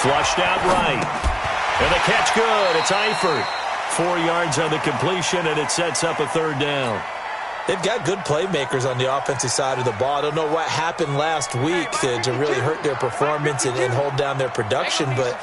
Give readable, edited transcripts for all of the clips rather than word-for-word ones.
Flushed out right. And the catch good. It's Eifert. 4 yards on the completion, and it sets up a third down. They've got good playmakers on the offensive side of the ball. I don't know what happened last week to really hurt their performance and hold down their production, but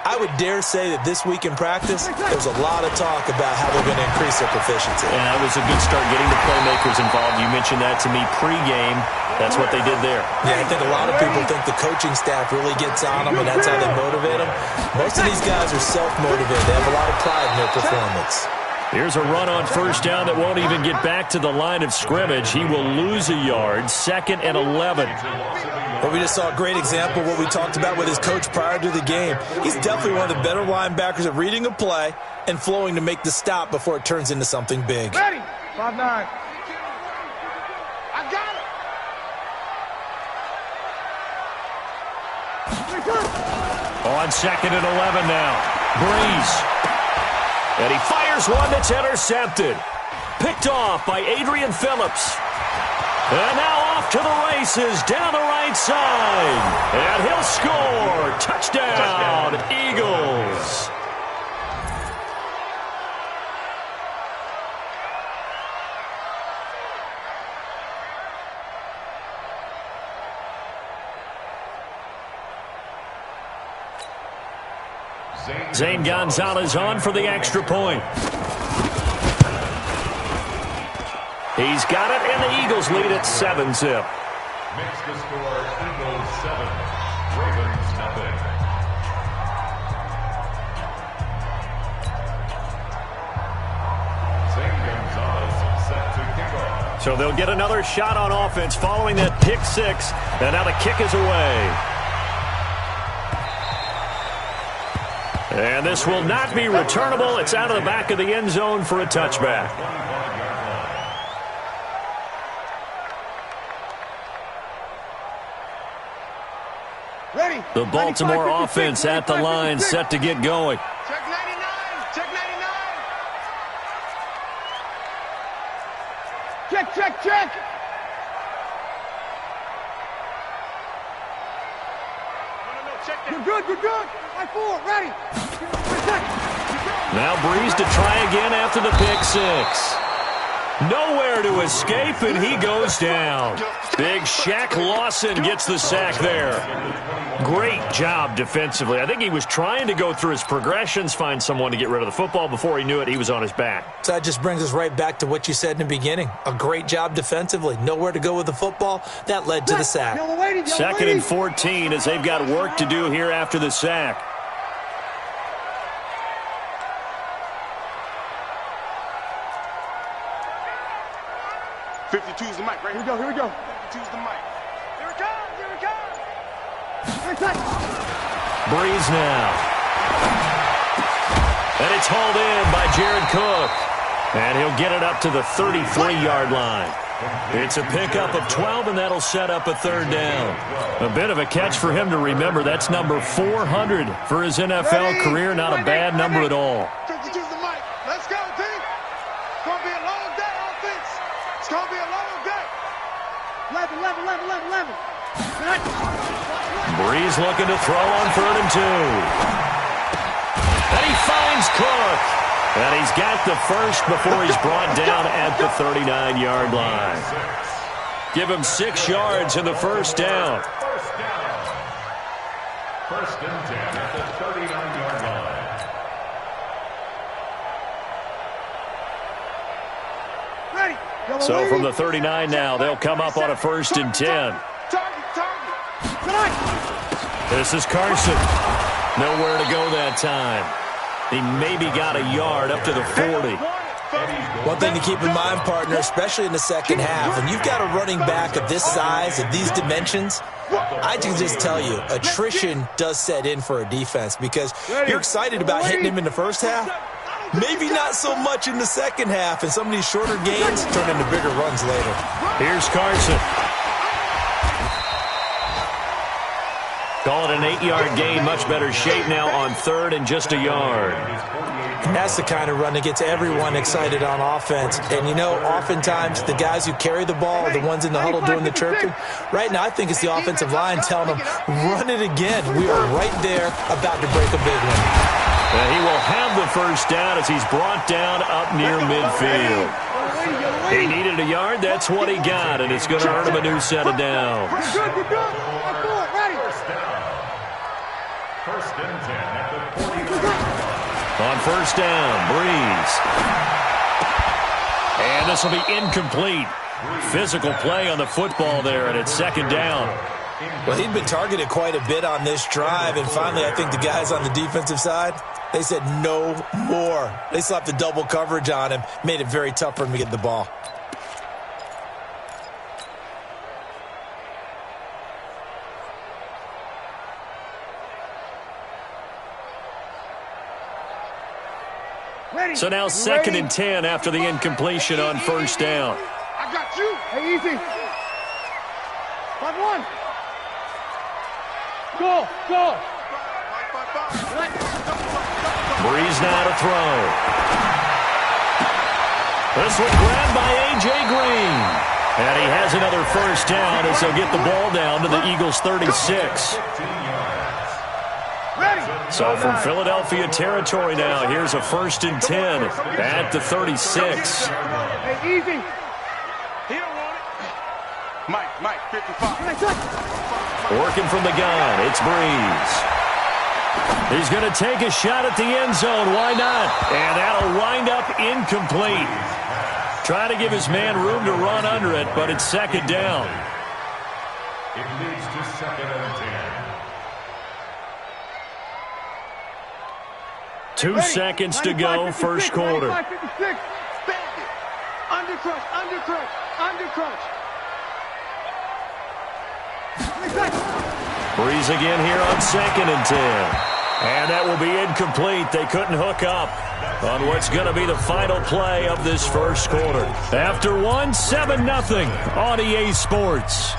I would dare say that this week in practice, there's a lot of talk about how they're going to increase their proficiency. And that was a good start getting the playmakers involved. You mentioned that to me pregame. That's what they did there. Yeah, I think a lot of people think the coaching staff really gets on them, and that's how they motivate them. Most of these guys are self-motivated. They have a lot of pride in their performance. Here's a run on first down that won't even get back to the line of scrimmage. He will lose a yard, 2nd and 11. Well, we just saw a great example of what we talked about with his coach prior to the game. He's definitely one of the better linebackers at reading a play and flowing to make the stop before it turns into something big. Ready, 5-9. I got it. On 2nd and 11 now. Breeze. And he fires one that's intercepted. Picked off by Adrian Phillips. And now off to the races down the right side. And he'll score. Touchdown, Eagles. Zane Gonzalez on for the extra point. He's got it, and the Eagles lead at 7-zip. Makes the score Eagles 7, Ravens nothing. Zane Gonzalez set to kick off. So they'll get another shot on offense following that pick six, and now the kick is away. And this will not be returnable. It's out of the back of the end zone for a touchback. Ready. The Baltimore offense at the line, set to get going. Check 99. Check 99. Check. You're good. I-4, ready. Now Breeze to try again after the pick six. Nowhere to escape, and he goes down. Big Shaq Lawson gets the sack there. Great job defensively. I think he was trying to go through his progressions, find someone to get rid of the football. Before he knew it, he was on his back. So that just brings us right back to what you said in the beginning. A great job defensively. Nowhere to go with the football. That led to the sack. 2nd and 14 as they've got work to do here after the sack. Choose the mic, right? Here we go. Choose the mic. Here it comes. Breeze now. And it's hauled in by Jared Cook. And he'll get it up to the 33-yard line. It's a pickup of 12, and that'll set up a third down. A bit of a catch for him to remember. That's number 400 for his NFL career. Not a bad number at all. Choose the mic. Let's go, team. It's going to be a long day, offense. It's going to be a long day. 11. Breeze looking to throw on 3rd and 2. And he finds Cook. And he's got the first before he's brought down at the 39-yard line. Give him 6 yards in the first down. First and 10 at the 39-yard line. So from the 39 now, they'll come up on a 1st and 10. This is Carson. Nowhere to go that time. He maybe got a yard up to the 40. One thing to keep in mind, partner, especially in the second half, when you've got a running back of this size, of these dimensions, I can just tell you, attrition does set in for a defense because you're excited about hitting him in the first half. Maybe not so much in the second half, and some of these shorter gains turn into bigger runs later. Here's Carson. Call it an 8-yard gain. Much better shape now on 3rd and just a yard. And that's the kind of run that gets everyone excited on offense. And, you know, oftentimes the guys who carry the ball are the ones in the huddle doing the chirping. Right now, I think it's the offensive line telling them, run it again. We are right there about to break a big one. And he will have the first down as he's brought down up near midfield. He needed a yard. That's what he got, and it's going to earn him a new set of downs. First and 10 at the 43. On first down, Breeze. And this will be incomplete. Physical play on the football there, and it's second down. Well, he'd been targeted quite a bit on this drive, and finally I think the guys on the defensive side, they said no more. They slapped the double coverage on him, made it very tough for him to get the ball. So now second and 10 after the incompletion on first down. I got you. Hey, easy. 5-1. Go. Breeze now to throw. This one grabbed by A.J. Green. And he has another first down as he'll get the ball down to the Eagles' 36. So from Philadelphia territory now, here's a first and 10 at the 36. Hey, easy. He don't want it. Mike, 55. Working from the gun, it's Breeze. He's going to take a shot at the end zone. Why not? And that'll wind up incomplete. Trying to give his man room to run under it, but it's second down. It leads to second and 10. 2 seconds to go, first quarter. Undercrunch. Breeze again here on second and 10. And that will be incomplete. They couldn't hook up on what's going to be the final play of this first quarter. After one, 7-0 on EA Sports.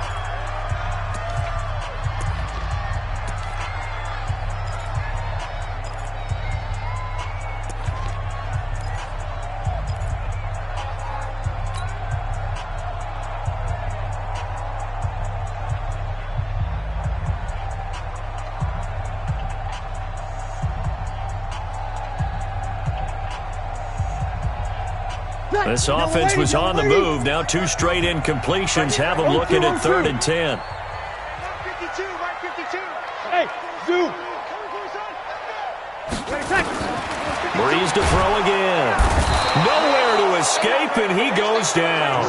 This offense was on the move. Now 2 straight incompletions have them looking at third and 10. Hey, Zoo. Breeze to throw again. Nowhere to escape, and he goes down.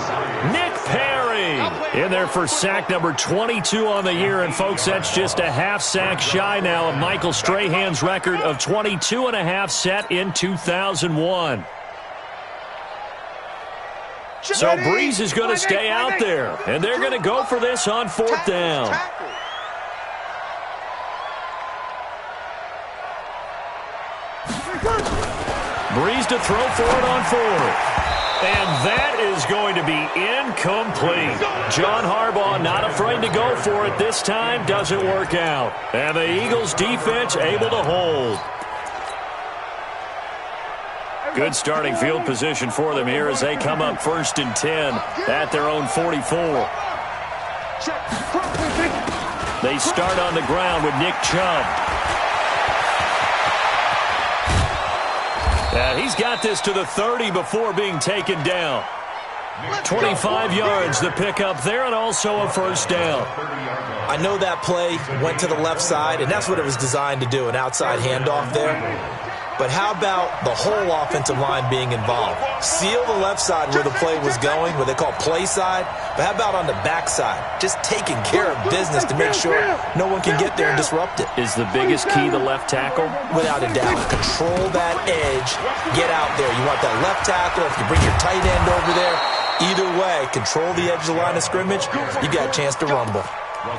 Nick Perry in there for sack number 22 on the year. And, folks, that's just a half sack shy now of Michael Strahan's record of 22.5 set in 2001. So Breeze is going to stay out there, and they're going to go for this on fourth down. Breeze to throw for it on fourth. And that is going to be incomplete. John Harbaugh not afraid to go for it this time. Doesn't work out. And the Eagles defense able to hold. Good starting field position for them here as they come up first and 10 at their own 44. They start on the ground with Nick Chubb. He's got this to the 30 before being taken down. 25 yards the pickup there, and also a first down. I know that play went to the left side, and that's what it was designed to do, an outside handoff there. But how about the whole offensive line being involved? Seal the left side where the play was going, what they call play side. But how about on the back side? Just taking care of business to make sure no one can get there and disrupt it. Is the biggest key the left tackle? Without a doubt. Control that edge. Get out there. You want that left tackle. If you bring your tight end over there, either way, control the edge of the line of scrimmage, you got a chance to rumble.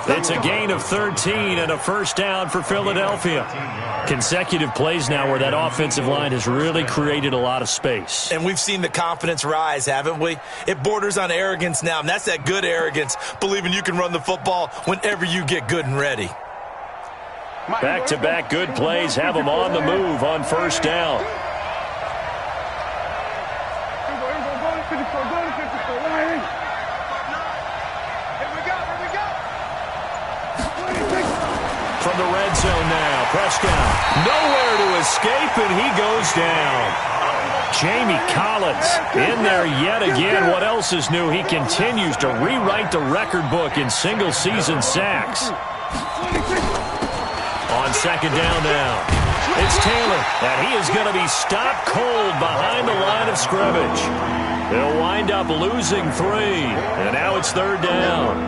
It's a gain of 13 and a first down for Philadelphia. Consecutive plays now where that offensive line has really created a lot of space. And we've seen the confidence rise, haven't we? It borders on arrogance now, and that's that good arrogance, believing you can run the football whenever you get good and ready. Back-to-back good plays have them on the move on first down. Prescott. Nowhere to escape, and he goes down. Jamie Collins in there yet again. What else is new? He continues to rewrite the record book in single-season sacks. On second down now, it's Taylor, and he is going to be stopped cold behind the line of scrimmage. They'll wind up losing 3, and now it's third down.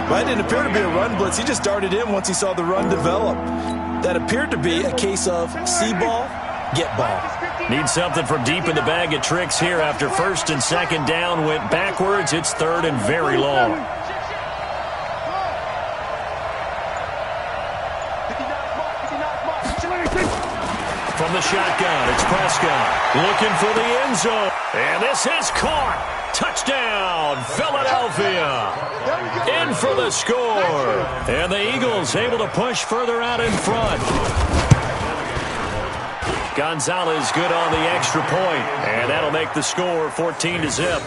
Well, it didn't appear to be a run blitz. He just darted in once he saw the run develop. That appeared to be a case of see ball, get ball. Need something from deep in the bag of tricks here after first and second down went backwards. It's third and very long. From the shotgun, it's Prescott looking for the end zone. And this is caught. Touchdown, Philadelphia. In for the score. And the Eagles able to push further out in front. Gonzalez good on the extra point, and that'll make the score 14-0.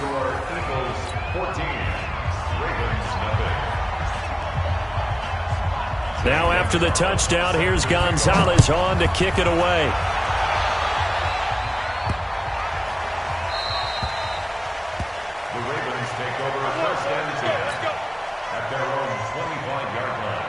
Now after the touchdown, here's Gonzalez on to kick it away. The Ravens take over first and 10 at their own 25-yard line.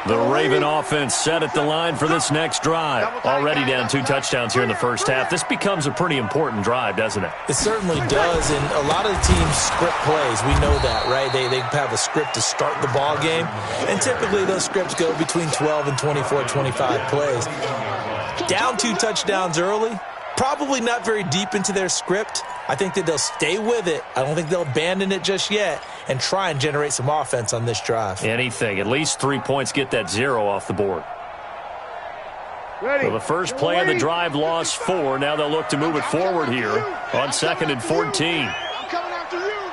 The Raven offense set at the line for this next drive. Already down 2 touchdowns here in the first half. This becomes a pretty important drive, doesn't it? It certainly does, and a lot of the teams script plays. We know that, right? They have a script to start the ball game, and typically those scripts go between 12 and 24, 25 plays. Down 2 touchdowns early, probably not very deep into their script. I think that they'll stay with it. I don't think they'll abandon it just yet and try and generate some offense on this drive. Anything. At least 3 points, get that 0 off the board. Well, the first play of the drive lost 4. Now they'll look to move it forward here on second and 14. I'm coming after you.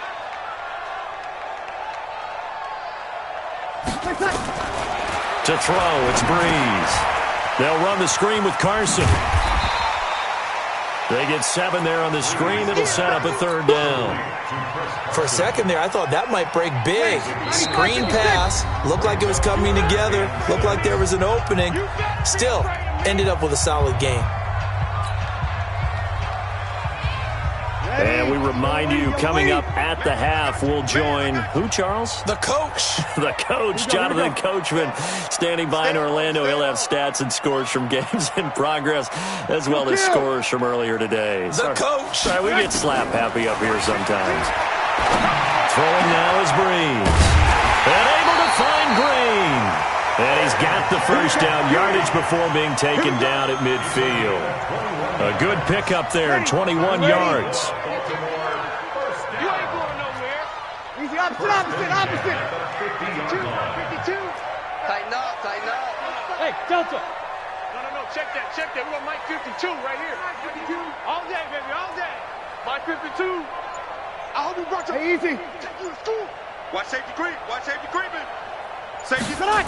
To throw, it's Breeze. They'll run the screen with Carson. They get 7 there on the screen. It'll set up a third down. For a second there, I thought that might break big. Screen pass. Looked like it was coming together. Looked like there was an opening. Still, ended up with a solid game. And we remind you, coming up at the half, we'll join who, Charles? The coach. The coach, Jonathan Coachman, standing by in Orlando. He'll have stats and scores from games in progress, as well as scores from earlier today. The coach. Sorry, we get slap happy up here sometimes. Throwing now is Breeze. And able to find Green. And he's got the first down yardage before being taken down at midfield. A good pickup there, 21 yards. You ain't going nowhere. Easy, opposite. 52. Tighten up. Hey, Delta. No, check that. We're on Mike 52 right here. 52. All day, baby, all day. Mike 52. I hope you brought your... Hey, easy. Take you to school. Watch safety creeping. Safety tonight.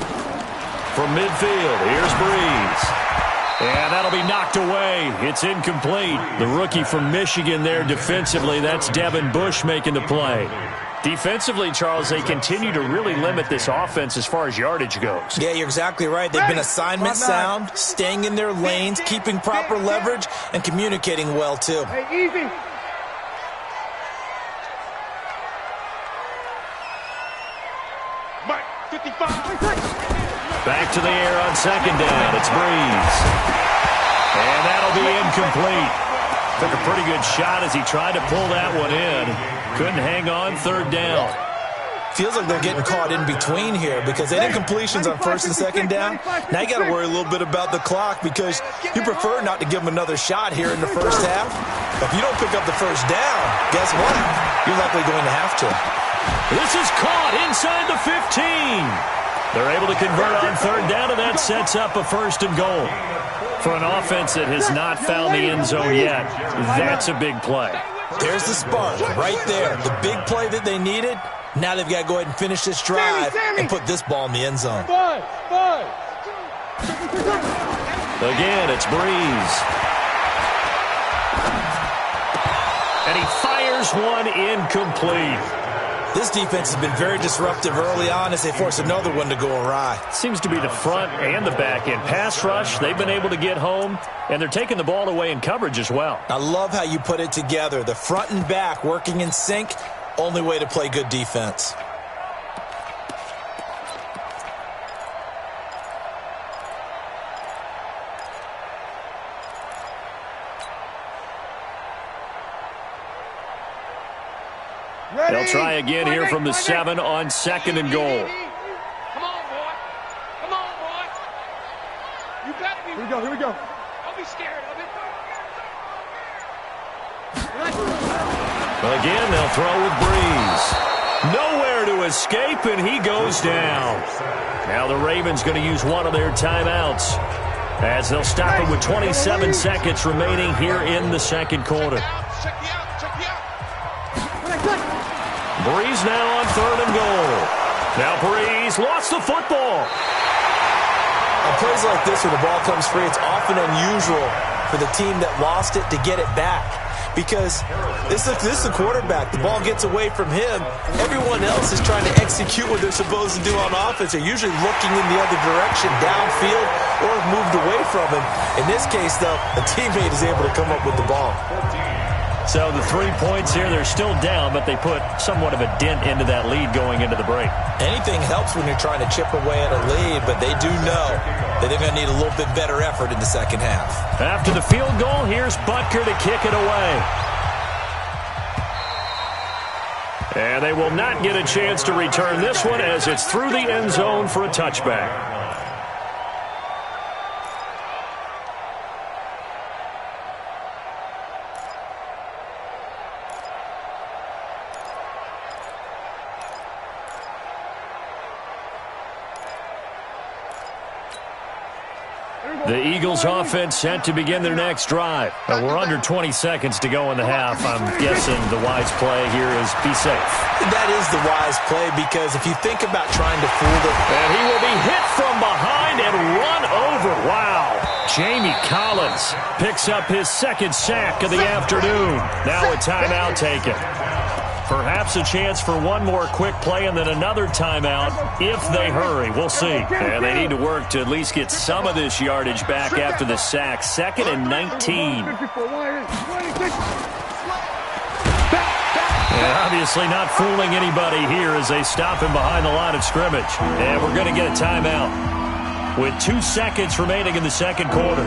From midfield, here's Breeze. And that'll be knocked away. It's incomplete. The rookie from Michigan there defensively. That's Devin Bush making the play. Defensively, Charles, they continue to really limit this offense as far as yardage goes. Yeah, you're exactly right. They've been assignment sound, staying in their lanes, keeping proper leverage, and communicating well, too. Hey, easy. Mike 55. Back to the air on second down. It's Breeze. And that'll be incomplete. Took a pretty good shot as he tried to pull that one in. Couldn't hang on, third down. Feels like they're getting caught in between here because they did completions on first and second down. Now you got to worry a little bit about the clock because you prefer not to give them another shot here in the first half. But if you don't pick up the first down, guess what? You're likely going to have to. This is caught inside the 15. They're able to convert on third down, and that sets up a first and goal. For an offense that has not found the end zone yet, that's a big play. There's the spark right there. The big play that they needed. Now they've got to go ahead and finish this drive and put this ball in the end zone. Again, it's Breeze. And he fires one incomplete. This defense has been very disruptive early on as they force another one to go awry. Seems to be the front and the back end. Pass rush, they've been able to get home, and they're taking the ball away in coverage as well. I love how you put it together. The front and back working in sync, only way to play good defense. They'll try again here from the 7 on 2nd and goal. Come on, boy. Come on, boy. You got me. Here we go. Don't be scared of it. Well, again, they'll throw with Breeze. Nowhere to escape, and he goes down. Now the Ravens going to use one of their timeouts as they'll stop it with 27 seconds remaining here in the second quarter. Check me out. Breeze now on 3rd and goal. Now Breeze lost the football. On plays like this where the ball comes free, it's often unusual for the team that lost it to get it back. Because this is the quarterback. The ball gets away from him. Everyone else is trying to execute what they're supposed to do on offense. They're usually looking in the other direction, downfield, or moved away from him. In this case, though, a teammate is able to come up with the ball. So the 3 points here, they're still down, but they put somewhat of a dent into that lead going into the break. Anything helps when you're trying to chip away at a lead, but they do know that they're going to need a little bit better effort in the second half. After the field goal, here's Butker to kick it away. And they will not get a chance to return this one as it's through the end zone for a touchback. The Eagles offense set to begin their next drive. We're under 20 seconds to go in the half. I'm guessing the wise play here is be safe. That is the wise play because if you think about trying to fool them. And he will be hit from behind and run over. Wow. Jamie Collins picks up his 2nd sack of the afternoon. Now a timeout taken. Perhaps a chance for one more quick play and then another timeout if they hurry. We'll see. And they need to work to at least get some of this yardage back after the sack. 2nd and 19. And obviously not fooling anybody here as they stop him behind the line of scrimmage. And we're going to get a timeout with 2 seconds remaining in the second quarter.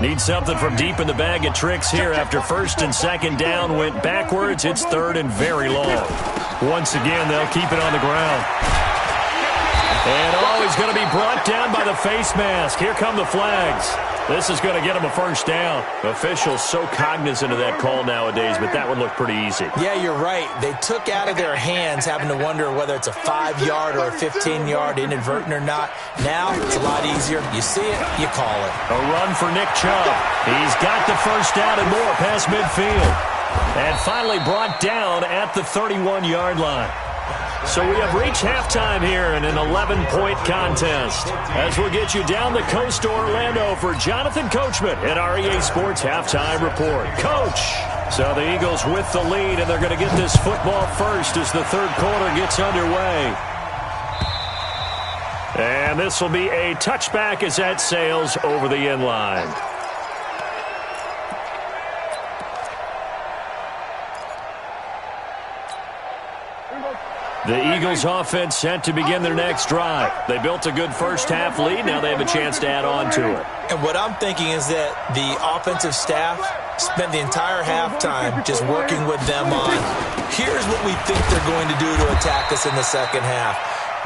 Need something from deep in the bag of tricks here after 1st and 2nd down went backwards. It's 3rd and very long. Once again, they'll keep it on the ground. And he's going to be brought down by the face mask. Here come the flags. This is going to get him a 1st down. Officials so cognizant of that call nowadays, but that would look pretty easy. Yeah, you're right. They took out of their hands having to wonder whether it's a 5-yard or a 15-yard inadvertent or not. Now it's a lot easier. You see it, you call it. A run for Nick Chubb. He's got the 1st down and more past midfield. And finally brought down at the 31-yard line. So we have reached halftime here in an 11-point contest. As we'll get you down the coast to Orlando for Jonathan Coachman at our EA Sports Halftime Report. Coach! So the Eagles with the lead, and they're going to get this football first as the 3rd quarter gets underway. And this will be a touchback as that sails over the end line. The Eagles offense set to begin their next drive. They built a good 1st half lead. Now they have a chance to add on to it. And what I'm thinking is that the offensive staff spent the entire halftime just working with them on, here's what we think they're going to do to attack us in the second half.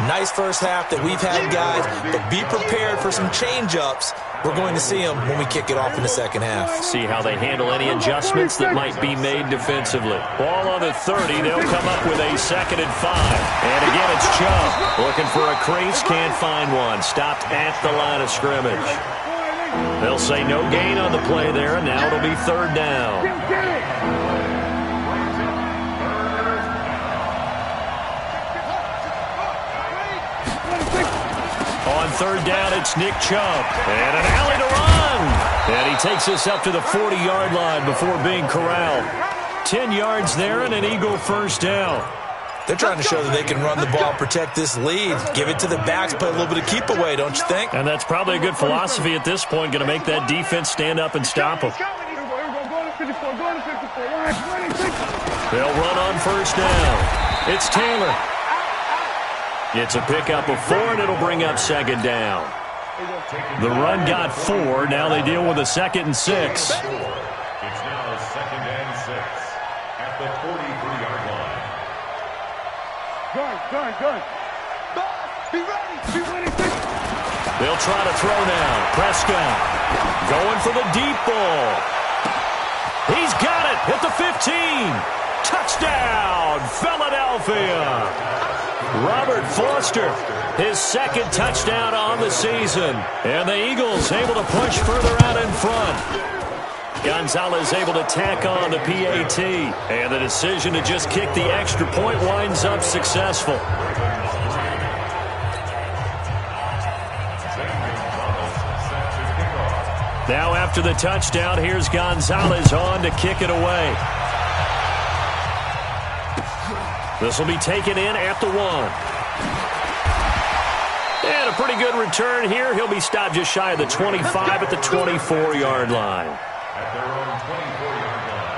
Nice 1st half that we've had, guys, but be prepared for some change-ups. We're going to see them when we kick it off in the second half. See how they handle any adjustments that might be made defensively. Ball on the 30. They'll come up with a 2nd and 5. And again, it's Chubb. Looking for a crease. Can't find one. Stopped at the line of scrimmage. They'll say no gain on the play there, and now it'll be 3rd down. On third down, it's Nick Chubb. And an alley to run. And he takes us up to the 40-yard line before being corralled. 10 yards there and an Eagle first down. They're trying to show that they can run the ball, protect this lead, give it to the backs, play a little bit of keep away, don't you think? And that's probably a good philosophy at this point, going to make that defense stand up and stop them. They'll run on first down. It's Taylor. It's a pickup of 4, and it'll bring up second down. The run got 4. Now they deal with a 2nd and 6. It's now 2nd and 6 at the 43-yard line. Gun. Be ready. They'll try to throw now. Prescott going for the deep ball. He's got it at the 15. Touchdown, Philadelphia. Robert Foster, his 2nd touchdown on the season. And the Eagles able to push further out in front. Gonzalez able to tack on the PAT. And the decision to just kick the extra point winds up successful. Now after the touchdown, here's Gonzalez on to kick it away. This will be taken in at the 1. And a pretty good return here. He'll be stopped just shy of the 25 at the 24-yard line. At their own 24-yard line.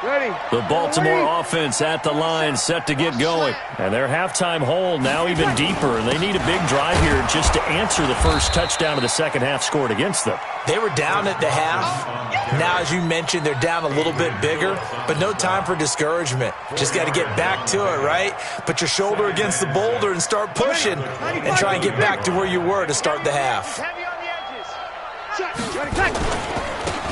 Ready. The Baltimore offense at the line, set to get going. And their halftime hole now even deeper, and they need a big drive here just to answer the first touchdown of the second half scored against them. They were down at the half. Now, as you mentioned, they're down a little bit bigger, but no time for discouragement. Just got to get back to it, right? Put your shoulder against the boulder and start pushing and try and get back to where you were to start the half.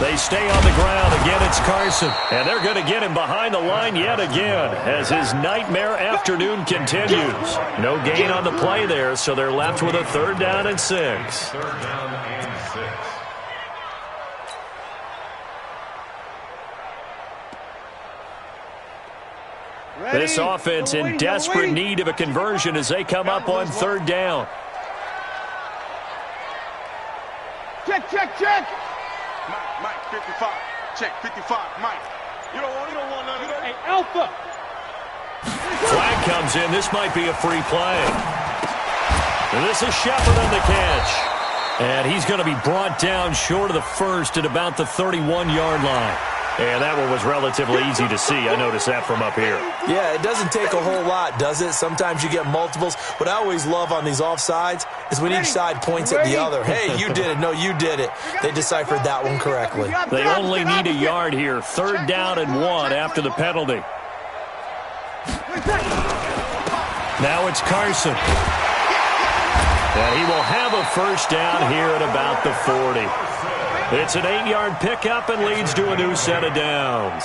They stay on the ground. Again, it's Carson. And they're going to get him behind the line yet again as his nightmare afternoon continues. No gain on the play there, so they're left with a 3rd down and 6. 3rd down and 6. This offense in desperate need of a conversion as they come up on 3rd down. Check. Mike, 55. Check, 55. Mike. You don't want none of that. Hey, Alpha. Flag comes in. This might be a free play. And this is Shepard on the catch. And he's going to be brought down short of the first at about the 31-yard line. And that one was relatively easy to see. I noticed that from up here. Yeah, it doesn't take a whole lot, does it? Sometimes you get multiples. What I always love on these offsides is when each side points at the other. Hey, you did it. No, you did it. They deciphered that one correctly. They only need a yard here. 3rd down and 1 after the penalty. Now it's Carson. And he will have a first down here at about the 40. It's an 8-yard pickup and leads to a new set of downs.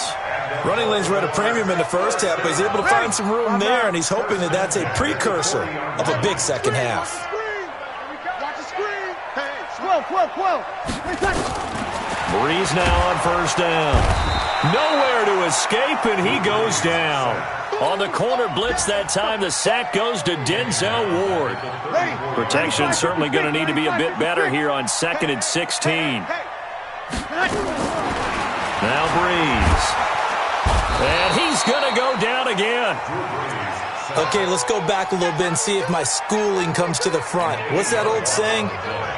Running lanes were at a premium in the first half, but he's able to find some room there, and he's hoping that that's a precursor of a big second half. Watch the screen. Hey, 12. Breeze now on first down. Nowhere to escape, and he goes down. On the corner blitz that time, the sack goes to Denzel Ward. Protection certainly going to need to be a bit better here on 2nd and 16. Now Breeze. And he's going to go down again. Okay, let's go back a little bit and see if my schooling comes to the front. What's that old saying?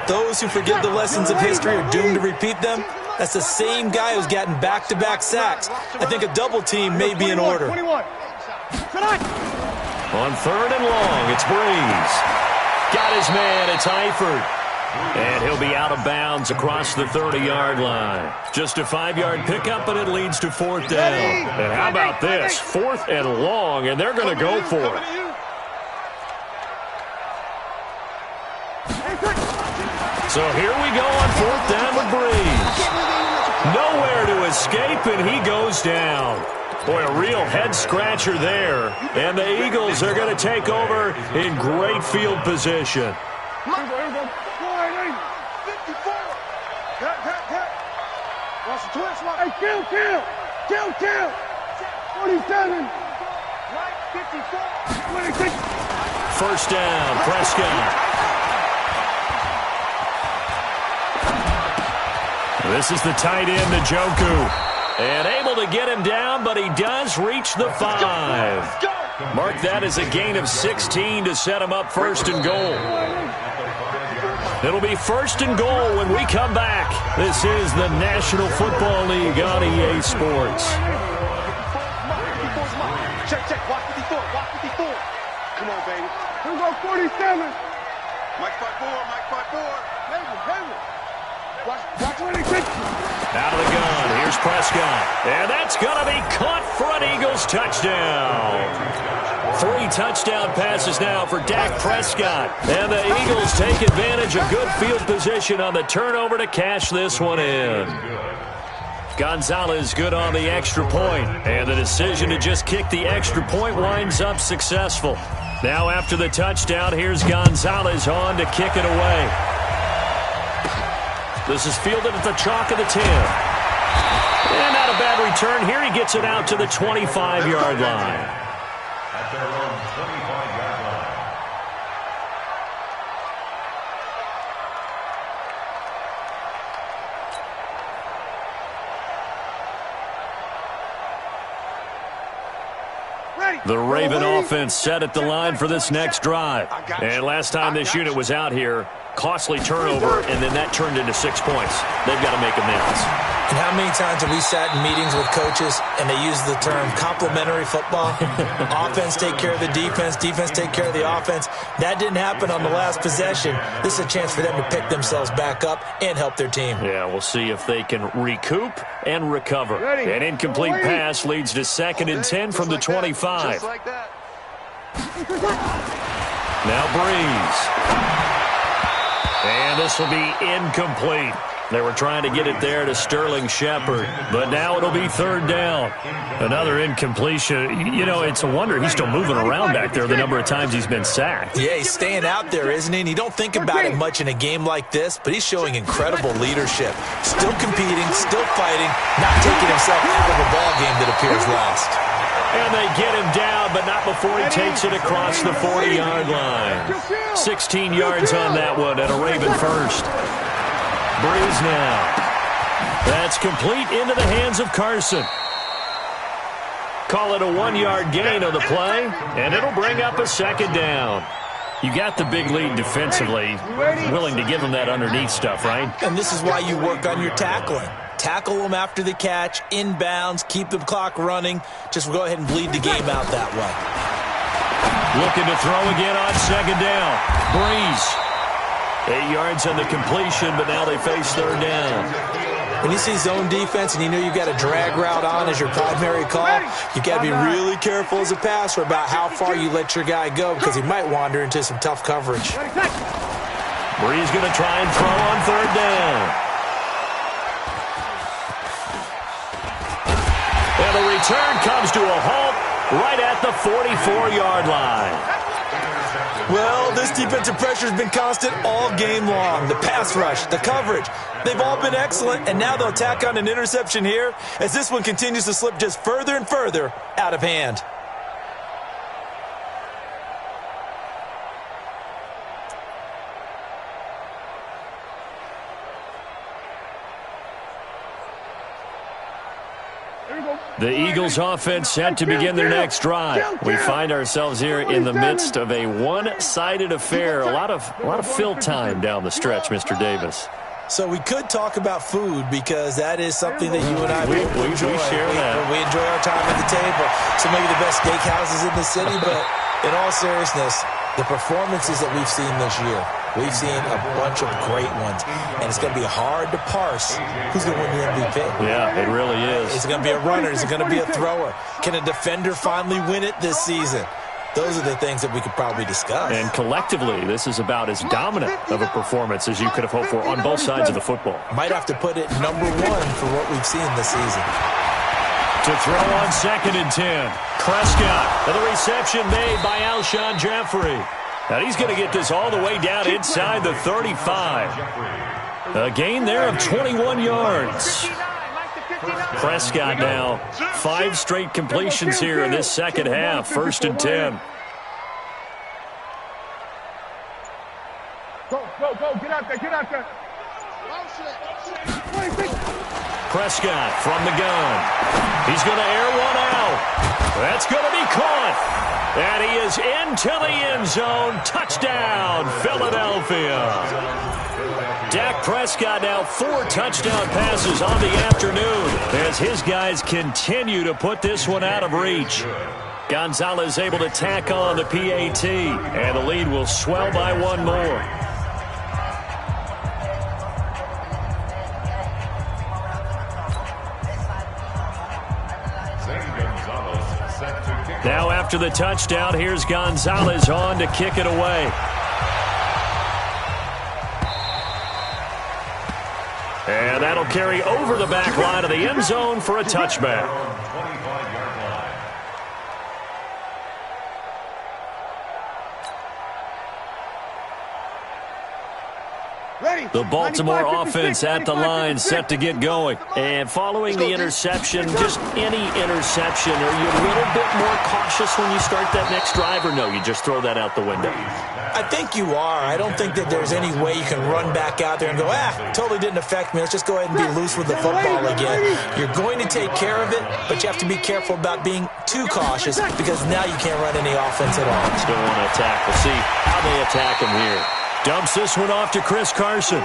Those who forget the lessons of history are doomed to repeat them. That's the same guy who's gotten back-to-back sacks. I think a double team may be in order. On 3rd and long, it's Breeze. Got his man, it's Eifert. And he'll be out of bounds across the 30-yard line. Just a 5-yard pickup, and it leads to 4th down. And how about this? 4th and long, and they're going to go for it. So here we go on 4th down with Breeze. Nowhere to escape, and he goes down. Boy, a real head-scratcher there. And the Eagles are going to take over in great field position. Kill. 47. 54. 26. First down, Prescott. This is the tight end, Njoku. And able to get him down, but he does reach the 5. Mark that as a gain of 16 to set him up first and goal. It'll be first and goal when we come back. This is the National Football League on EA Sports. Check, check. Watch 54. Watch 54. Come on, baby. Here we go, 47. Mike 5-4. Mike 5-4. Hammer. Watch 26. Out of the gun. Here's Prescott. And that's going to be caught for an Eagles touchdown. 3 touchdown passes now for Dak Prescott. And the Eagles take advantage of good field position on the turnover to cash this one in. Gonzalez good on the extra point. And the decision to just kick the extra point winds up successful. Now after the touchdown, here's Gonzalez on to kick it away. This is fielded at the chalk of the 10. And not a bad return. Here he gets it out to the 25-yard line. At their own 25-yard line. The Raven offense set at the line for this next drive. And last time this unit was out here, costly turnover, and then that turned into 6 points. They've got to make amends. And how many times have we sat in meetings with coaches and they use the term complementary football? Offense take care of the defense, defense take care of the offense. That didn't happen on the last possession. This is a chance for them to pick themselves back up and help their team. Yeah, we'll see if they can recoup and recover. An incomplete pass leads to 2nd and 10 from the 25. Just like that. Now Breeze. And this will be incomplete. They were trying to get it there to Sterling Shepard, but now it'll be 3rd down. Another incompletion. You know, it's a wonder he's still moving around back there the number of times he's been sacked. Yeah, he's staying out there, isn't he? And you don't think about it much in a game like this, but he's showing incredible leadership. Still competing, still fighting, not taking himself out of a ball game that appears lost. And they get him down, but not before he takes it across the 40-yard line. 16 yards on that one, and a Raven first. Breeze now. That's complete into the hands of Carson. Call it a 1-yard gain on the play, and it'll bring up a 2nd down. You got the big lead defensively, willing to give them that underneath stuff, right? And this is why you work on your tackling. Tackle them after the catch, inbounds, keep the clock running. Just go ahead and bleed the game out that way. Looking to throw again on 2nd down. Breeze. 8 yards on the completion, but now they face 3rd down. When you see zone defense and you know you've got a drag route on as your primary call, you've got to be really careful as a passer about how far you let your guy go because he might wander into some tough coverage. Breeze going to try and throw on 3rd down. And the return comes to a halt right at the 44-yard line. Well, this defensive pressure has been constant all game long. The pass rush, the coverage, they've all been excellent, and now they'll tack on an interception here as this one continues to slip just further and further out of hand. The Eagles offense set to begin their next drive. We find ourselves here in the midst of a one-sided affair. A lot of fill time down the stretch, Mr. Davis. So we could talk about food because that is something that you and I we enjoy. Share that. We enjoy our time at the table. So maybe the best steakhouses in the city, but in all seriousness, the performances that we've seen this year, we've seen a bunch of great ones, and it's going to be hard to parse who's going to win the MVP. Yeah, it really is. Is it going to be a runner? Is it going to be a thrower? Can a defender finally win it this season? Those are the things that we could probably discuss. And collectively, this is about as dominant of a performance as you could have hoped for on both sides of the football. Might have to put it #1 for what we've seen this season. To throw on 2nd and 10. Prescott, and the reception made by Alshon Jeffrey. And he's going to get this all the way down inside the 35. A gain there of 21 yards. Prescott now 5 straight completions here in this second half. 1st and 10. Go, get out there. Prescott from the gun. He's going to air one out. That's going to be caught. And he is into the end zone. Touchdown, Philadelphia. Dak Prescott now 4 touchdown passes on the afternoon as his guys continue to put this one out of reach. Gonzalez able to tack on the PAT, and the lead will swell by 1 more. Now after the touchdown, here's Gonzalez on to kick it away. And that'll carry over the back line of the end zone for a touchback. The Baltimore offense at the line, set to get going. And following the interception, just any interception, are you a little bit more cautious when you start that next drive, or no, you just throw that out the window? I think you are. I don't think that there's any way you can run back out there and go, totally didn't affect me. Let's just go ahead and be loose with the football again. You're going to take care of it, but you have to be careful about being too cautious because now you can't run any offense at all. Still want to attack. We'll see how they attack him here. Dumps this one off to Chris Carson.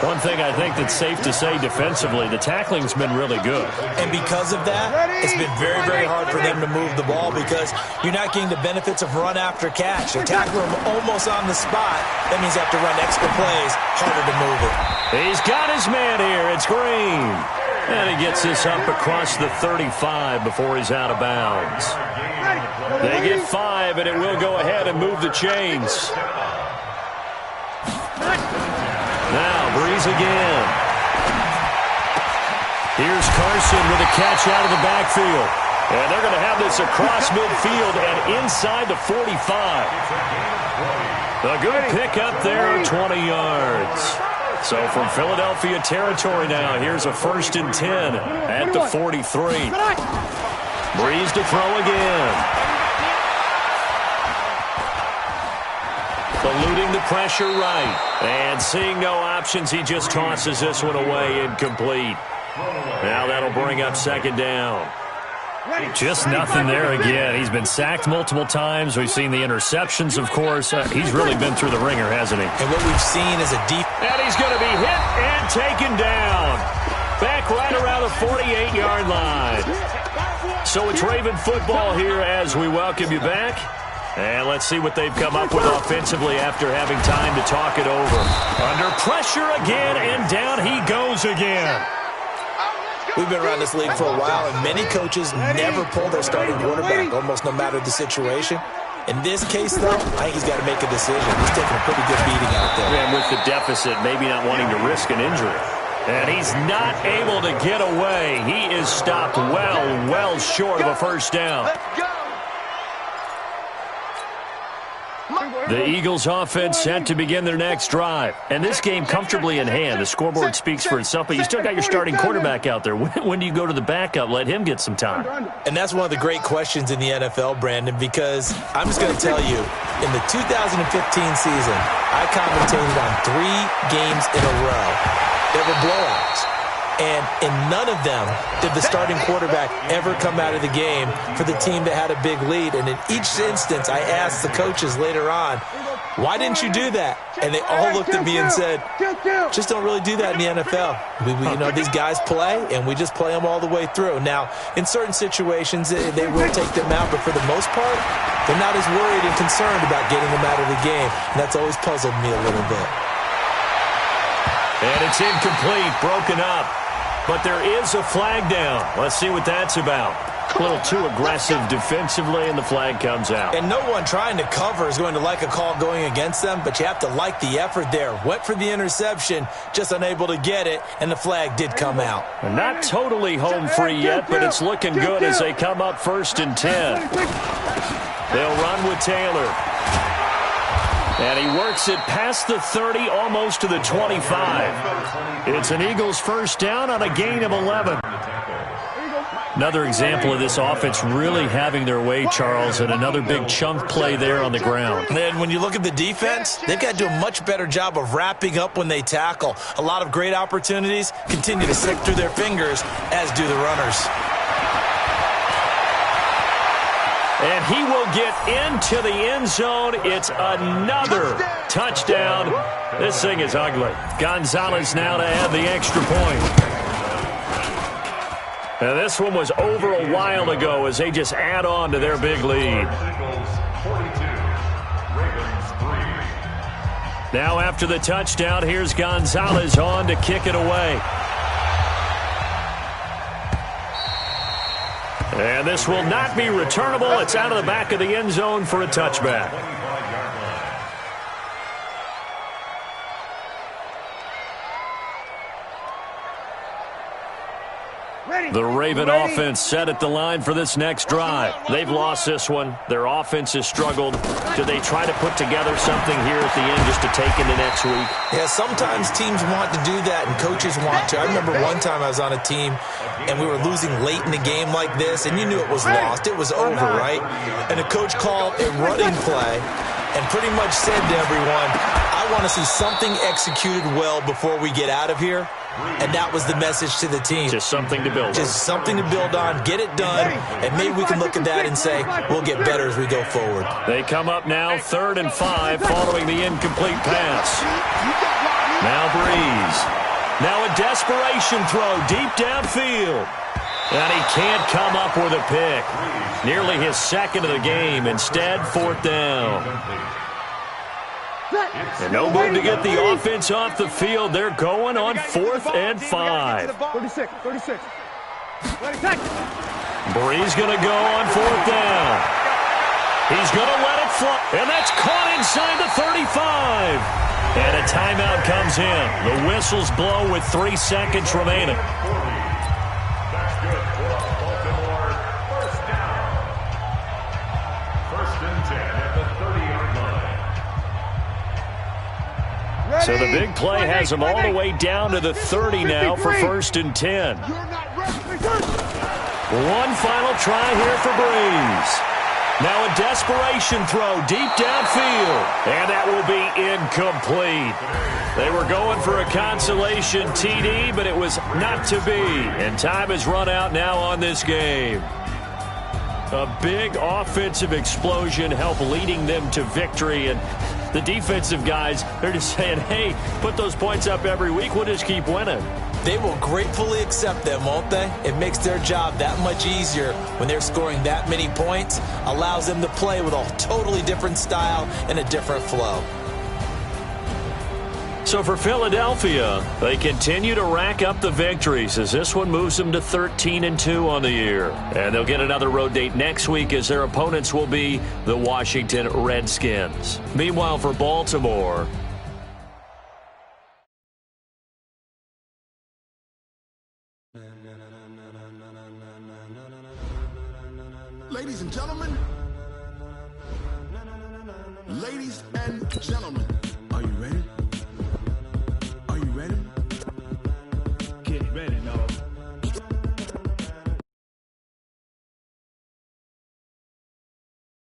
One thing I think that's safe to say defensively, the tackling's been really good. And because of that, it's been very, very hard for them to move the ball because you're not getting the benefits of run after catch. They tackle him almost on the spot. That means they have to run extra plays, harder to move it. He's got his man here. It's Green. And he gets this up across the 35 before he's out of bounds. They get 5, and it will go ahead and move the chains. Now, Breeze again. Here's Carson with a catch out of the backfield. And they're going to have this across midfield and inside the 45. A good pickup there, 20 yards. So from Philadelphia territory now, here's a 1st and 10 at the 43. Breeze to throw again. Eluding the pressure right. And seeing no options, he just tosses this one away incomplete. Now that'll bring up 2nd down. Just nothing there again. He's been sacked multiple times. We've seen the interceptions, of course. He's really been through the ringer, hasn't he? And what we've seen is a deep... And he's going to be hit and taken down. Back right around the 48-yard line. So it's Raven football here as we welcome you back. And let's see what they've come up with offensively after having time to talk it over. Under pressure again, and down he goes again. We've been around this league for a while, and many coaches never pull their starting quarterback, almost no matter the situation. In this case, though, I think he's got to make a decision. He's taking a pretty good beating out there. And with the deficit, maybe not wanting to risk an injury. And he's not able to get away. He is stopped well short of a 1st down. The Eagles offense set to begin their next drive. And this game comfortably in hand. The scoreboard speaks for itself, but you still got your starting quarterback out there. When do you go to the backup? Let him get some time. And that's one of the great questions in the NFL, Brandon, because I'm just going to tell you, in the 2015 season, I commentated on 3 games in a row that were blowouts. And in none of them did the starting quarterback ever come out of the game for the team that had a big lead. And in each instance, I asked the coaches later on, why didn't you do that? And they all looked at me and said, just don't really do that in the NFL. These guys play, and we just play them all the way through. Now, in certain situations, they will take them out, but for the most part, they're not as worried and concerned about getting them out of the game. And that's always puzzled me a little bit. And it's incomplete, broken up. But there is a flag down. Let's see what that's about. A little too aggressive defensively, and the flag comes out. And no one trying to cover is going to like a call going against them, but you have to like the effort there. Went for the interception, just unable to get it, and the flag did come out. And not totally home free yet, but it's looking good as they come up 1st and 10. They'll run with Taylor. And he works it past the 30, almost to the 25. It's an Eagles 1st down on a gain of 11. Another example of this offense really having their way, Charles, and another big chunk play there on the ground. And then when you look at the defense, they've got to do a much better job of wrapping up when they tackle. A lot of great opportunities continue to slip through their fingers, as do the runners. And he will get into the end zone. It's another touchdown. This thing is ugly. Gonzalez now to add the extra point. And this one was over a while ago as they just add on to their big lead. Now after the touchdown, here's Gonzalez on to kick it away. And this will not be returnable. It's out of the back of the end zone for a touchback. The Raven offense set at the line for this next drive. They've lost this one. Their offense has struggled. Do they try to put together something here at the end just to take into next week? Yeah, sometimes teams want to do that and coaches want to. I remember one time I was on a team and we were losing late in the game like this, and you knew it was lost. It was over, right? And the coach called a running play and pretty much said to everyone, I want to see something executed well before we get out of here. And that was the message to the team. Just something to build on. Just something to build on, get it done, and maybe we can look at that and say, we'll get better as we go forward. They come up now 3rd and 5 following the incomplete pass. Now Breeze. Now a desperation throw deep downfield. And he can't come up with a pick. Nearly his second of the game. Instead, 4th down. And no move to get the offense off the field. They're going on 4th and 5. 36. Breeze going to go on 4th down. He's going to let it fly. And that's caught inside the 35. And a timeout comes in. The whistles blow with 3 seconds remaining. That's good for Baltimore. 1st down. 1st and 10 at the 30-yard line. So the big play has them all the way down to the 30 now for 1st and 10. One final try here for Breeze. Now a desperation throw deep downfield. And that will be incomplete. They were going for a consolation TD, but it was not to be. And time has run out now on this game. A big offensive explosion helped leading them to victory. And the defensive guys, they're just saying, hey, put those points up every week. We'll just keep winning. They will gratefully accept them, won't they? It makes their job that much easier when they're scoring that many points. Allows them to play with a totally different style and a different flow. So for Philadelphia, they continue to rack up the victories as this one moves them to 13-2 on the year. And they'll get another road date next week as their opponents will be the Washington Redskins. Meanwhile, for Baltimore, Ladies and gentlemen, are you ready?